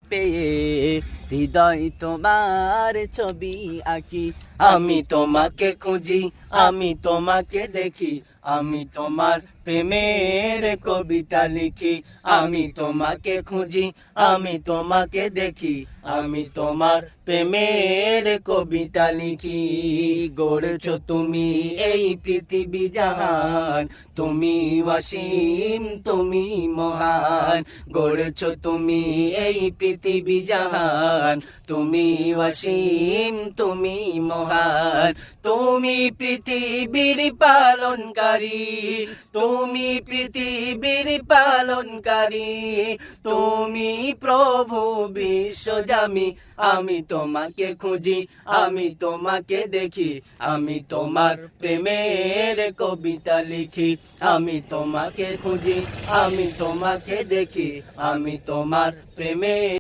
পেয়ে হৃদয় তোমার ছবি আঁকি। আমি তোমাকে খুঁজি, আমি তোমাকে দেখি, আমি তোমার প্রেমের কবিতা লিখি। আমি তোমাকে খুঁজি, আমি তোমাকে দেখি, আমি তোমার প্রেমের কবিতা লিখি। গড়েছো তুমি এই পৃথিবী জাহান, তুমি অসীম, তুমি মহান। গড়েছো তুমি এই পৃথিবী জাহান, তুমি অসীম, তুমি মহান। তুমি পৃথিবীর পালনকারী, তুমি পৃথিবীর পালনকারী, তুমি প্রভু বিশ্বজামি। আমি তোমাকে খুঁজি, আমি তোমাকে দেখি, আমি তোমার প্রেমের কবিতা লিখি। আমি তোমাকে খুঁজি, আমি তোমাকে দেখি, আমি তোমার প্রেমের